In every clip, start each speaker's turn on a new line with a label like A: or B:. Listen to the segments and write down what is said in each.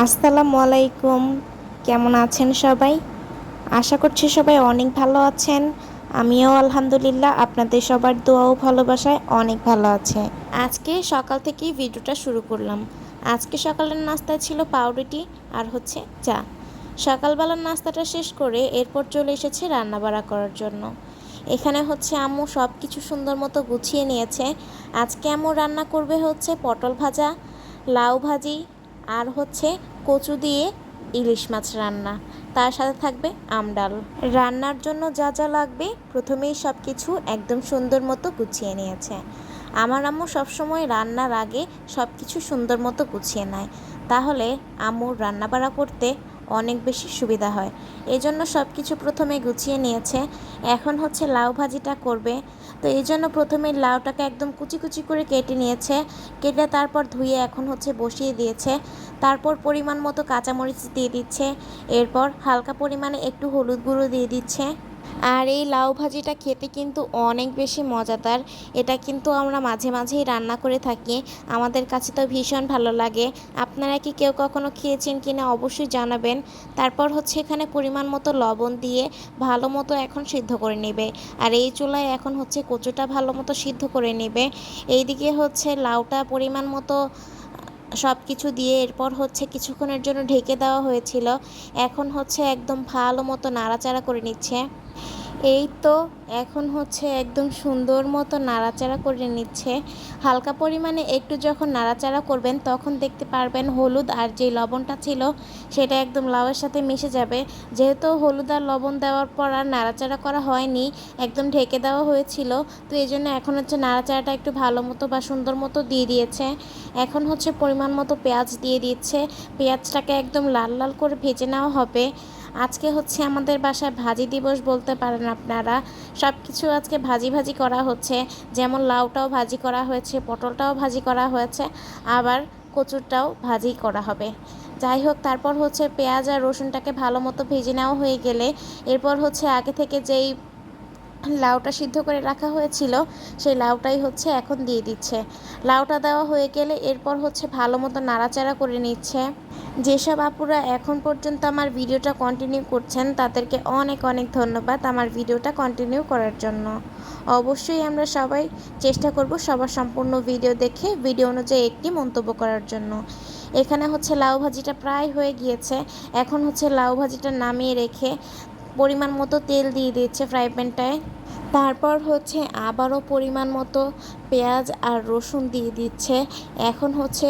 A: আসসালামু আলাইকুম। কেমন আছেন সবাই? আশা করছি সবাই অনেক ভালো আছেন। আমিও আলহামদুলিল্লাহ আপনাদের সবার দোয়া ও ভালোবাসায় অনেক ভালো আছে। আজকে সকাল থেকেই ভিডিওটা শুরু করলাম। আজকে সকালের নাস্তায় ছিল পাউরুটি আর হচ্ছে চা। সকালবেলার নাস্তাটা শেষ করে এরপর চলে এসেছে রান্নাবাড়া করার জন্য। এখানে হচ্ছে আম্মু সব কিছু সুন্দর মতো গুছিয়ে নিয়েছে। আজকে আম্মু রান্না করবে হচ্ছে পটল ভাজা, লাউ ভাজি আর হচ্ছে কচু দিয়ে ইলিশ মাছ রান্না। তার সাথে থাকবে আমডাল। রান্নার জন্য যা যা লাগবে প্রথমেই সব কিছু একদম সুন্দর মতো গুছিয়ে নিয়েছে। আমার আম্মু সবসময় রান্নার আগে সব কিছু সুন্দর মতো গুছিয়ে নেয়, তাহলে আম্মুর রান্নাবাড়া করতে অনেক বেশি সুবিধা হয়। এই জন্য সব কিছু প্রথমে গুছিয়ে নিয়েছে। এখন হচ্ছে লাউ ভাজিটা করবে, তো এই জন্য প্রথমে লাউটাকে একদম কুচি কুচি করে কেটে নিয়েছে। কেটে তারপর ধুয়ে এখন হচ্ছে বসিয়ে দিয়েছে। তারপর পরিমাণ মতো কাঁচামরিচ দিয়ে দিচ্ছে। এরপর হালকা পরিমাণে একটু হলুদ গুঁড়ো দিয়ে দিচ্ছে। আর এই লাউ ভাজিটা খেতে কিন্তু অনেক বেশি মজাদার। এটা কিন্তু আমরা মাঝে মাঝেই রান্না করে থাকি। আমাদের কাছে তো ভীষণ ভালো লাগে। আপনারা কি কেউ কখনো খেয়েছেন কিনা অবশ্যই জানাবেন। তারপর হচ্ছে এখানে পরিমাণ মতো লবণ দিয়ে ভালো মতো এখন সিদ্ধ করে নেবে। আর এই চুলায় এখন হচ্ছে কচুটা ভালো মতো সিদ্ধ করে নেবে। এইদিকে হচ্ছে লাউটা পরিমাণ মতো সব কিছু দিয়ে এরপর হচ্ছে কিছুক্ষণের জন্য ঢেকে দেওয়া হয়েছিল। এখন হচ্ছে একদম ভালো মতো নাড়াচাড়া করে নিচ্ছে। এই তো এখন হচ্ছে একদম সুন্দর মতো নাড়াচাড়া করে নিচ্ছে। হালকা পরিমাণে একটু যখন নাড়াচাড়া করবেন তখন দেখতে পারবেন হলুদ আর যে লবণটা ছিল সেটা একদম লাউয়ের সাথে মিশে যাবে। যেহেতু হলুদ আর লবণ দেওয়ার পর আর নাড়াচাড়া করা হয়নি, একদম ঢেকে দেওয়া হয়েছিল, তো এই জন্য এখন হচ্ছে নাড়াচাড়াটা একটু ভালো মতো বা সুন্দর মতো দিয়ে দিয়েছে। এখন হচ্ছে পরিমাণ মতো পেঁয়াজ দিয়ে দিচ্ছে। পেঁয়াজটাকে একদম লাল লাল করে ভেজে নেওয়া হবে। আজকে হচ্ছে আমাদের বাসায় ভাজি দিবস বলতে পারেন আপনারা। সব কিছু আজকে ভাজি ভাজি করা হচ্ছে, যেমন লাউটাও ভাজি করা হয়েছে, পটলটাও ভাজি করা হয়েছে, আবার কচুরটাও ভাজি করা হবে। যাই হোক, তারপর হচ্ছে পেঁয়াজ আর রসুনটাকে ভালো মতো ভেজে নেওয়া হয়ে গেলে এরপর হচ্ছে আগে থেকে যেই লাউটা সিদ্ধ করে রাখা হয়েছিল সেই লাউটাই হচ্ছে এখন দিয়ে দিচ্ছে। লাউটা দেওয়া হয়ে গেলে এরপর হচ্ছে ভালো মতো নাড়াচাড়া করে নিচ্ছে। যেসব আপুরা এখন পর্যন্ত আমার ভিডিওটা কন্টিনিউ করছেন তাদেরকে অনেক অনেক ধন্যবাদ আমার ভিডিওটা কন্টিনিউ করার জন্য। অবশ্যই আমরা সবাই চেষ্টা করব সবার সম্পূর্ণ ভিডিও দেখে ভিডিও অনুযায়ী একটি মন্তব্য করার জন্য। এখানে হচ্ছে লাউ ভাজিটা প্রায় হয়ে গিয়েছে। এখন হচ্ছে লাউ ভাজিটা নামিয়ে রেখে পরিমাণ মতো তেল দিয়ে দিচ্ছে ফ্রাই প্যানটায়। তারপর হচ্ছে আবারও পরিমাণ মতো পেঁয়াজ আর রসুন দিয়ে দিচ্ছে। এখন হচ্ছে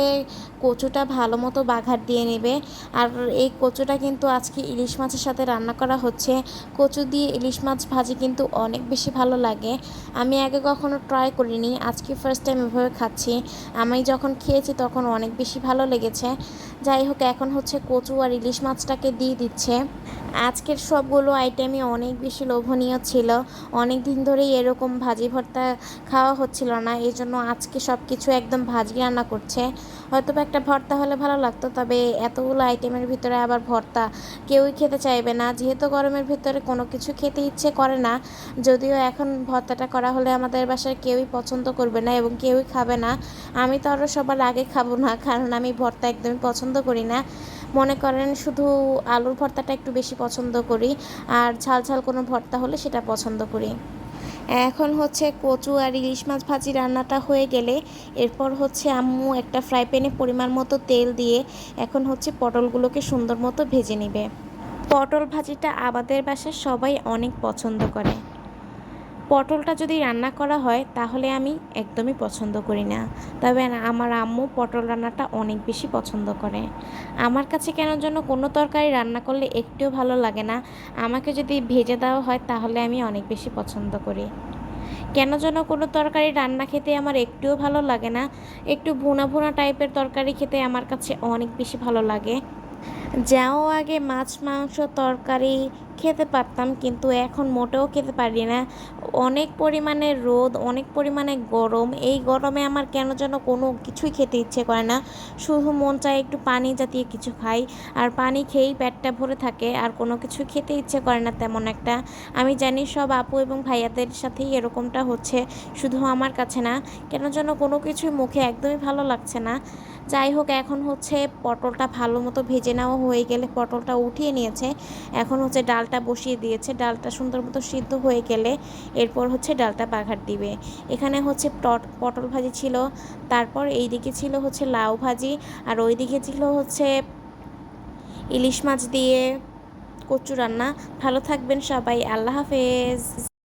A: কচুটা ভালো মতো বাঘার দিয়ে নেবে। আর এই কচুটা কিন্তু আজকে ইলিশ মাছের সাথে রান্না করা হচ্ছে। কচু দিয়ে ইলিশ মাছ ভাজি কিন্তু অনেক বেশি ভালো লাগে। আমি আগে কখনো ট্রাই করিনি, আজকে ফার্স্ট টাইম এভাবে খাচ্ছি। আমি যখন খেয়েছি তখন অনেক বেশি ভালো লেগেছে। যাই হোক, এখন হচ্ছে কচু আর ইলিশ মাছটাকে দিয়ে দিচ্ছে। আজকের সবগুলো আইটেমই অনেক বেশি লোভনীয় ছিল। অনেক দিন ধরেই এরকম ভাজি ভর্তা খাওয়া হচ্ছিল না, এই জন্য আজকে সব কিছু একদম ভাজি রান্না করছে। হয়তো বা একটা ভর্তা হলে ভালো লাগতো, তবে এতগুলো আইটেমের ভিতরে আবার ভর্তা কেউই খেতে চাইবে না, যেহেতু গরমের ভিতরে কোনো কিছু খেতে ইচ্ছে করে না। যদিও এখন ভর্তাটা করা হলে আমাদের বাসায় কেউই পছন্দ করবে না এবং কেউই খাবে না। আমি তো আরও সবার আগে খাবো না, কারণ আমি ভর্তা একদমই পছন্দ করি না। মনে করেন শুধু আলুর ভর্তাটা একটু বেশি পছন্দ করি, আর ঝাল ঝাল কোনো ভর্তা হলে সেটা পছন্দ করি। এখন হচ্ছে কচু আর ইলিশ মাছ ভাজি রান্নাটা হয়ে গেলে এরপর হচ্ছে আম্মু একটা ফ্রাই প্যানে পরিমাণ মতো তেল দিয়ে এখন হচ্ছে পটলগুলোকে সুন্দর মতো ভেজে নেবে। পটল ভাজিটা আমাদের বাসায় সবাই অনেক পছন্দ করে। পটলটা যদি রান্না করা হয় তাহলে আমি একদমই পছন্দ করি না, তবে আমার আম্মু পটল রান্নাটা অনেক বেশি পছন্দ করে। আমার কাছে কেন যেন কোনো তরকারি রান্না করলে একটুও ভালো লাগে না, আমাকে যদি ভেজে দেওয়া হয় তাহলে আমি অনেক বেশি পছন্দ করি। কেন যেন কোনো তরকারি রান্না খেতে আমার একটুও ভালো লাগে না, একটু ভুনা ভুনা টাইপের তরকারি খেতে আমার কাছে অনেক বেশি ভালো লাগে। যাও আগে মাছ মাংস তরকারি খেতে পারতাম, কিন্তু এখন মোটেও খেতে পারি না। অনেক পরিমাণে রোদ, অনেক পরিমাণে গরম। এই গরমে আমার কেন যেন কোনো কিছুই খেতে ইচ্ছে করে না, শুধু মন চায় একটু পানি জাতীয় কিছু খাই। আর পানি খেয়েই পেটটা ভরে থাকে, আর কোনো কিছু খেতে ইচ্ছে করে না তেমন একটা। আমি জানি সব আপু এবং ভাইয়াদের সাথেই এরকমটা হচ্ছে, শুধু আমার কাছে না। কেন যেন কোনো কিছুই মুখে একদমই ভালো লাগছে না। যাই হোক, এখন হচ্ছে পটলটা ভালো মতো ভেজে নেওয়া হয়ে গেলে পটলটা উঠিয়ে নিয়েছে। এখন হচ্ছে ডালটা বসিয়ে দিয়েছে, ডালটা সুন্দর মতো সিদ্ধ হয়ে গেলে এরপর হচ্ছে ডালটা বাঘার দিবে। এখানে হচ্ছে পটল ভাজি ছিল, তারপর এই দিকে ছিল হচ্ছে লাউ ভাজি, আর ওই দিকে ছিল হচ্ছে ইলিশ মাছ দিয়ে কচু রান্না। ভালো থাকবেন সবাই, আল্লাহ হাফেজ।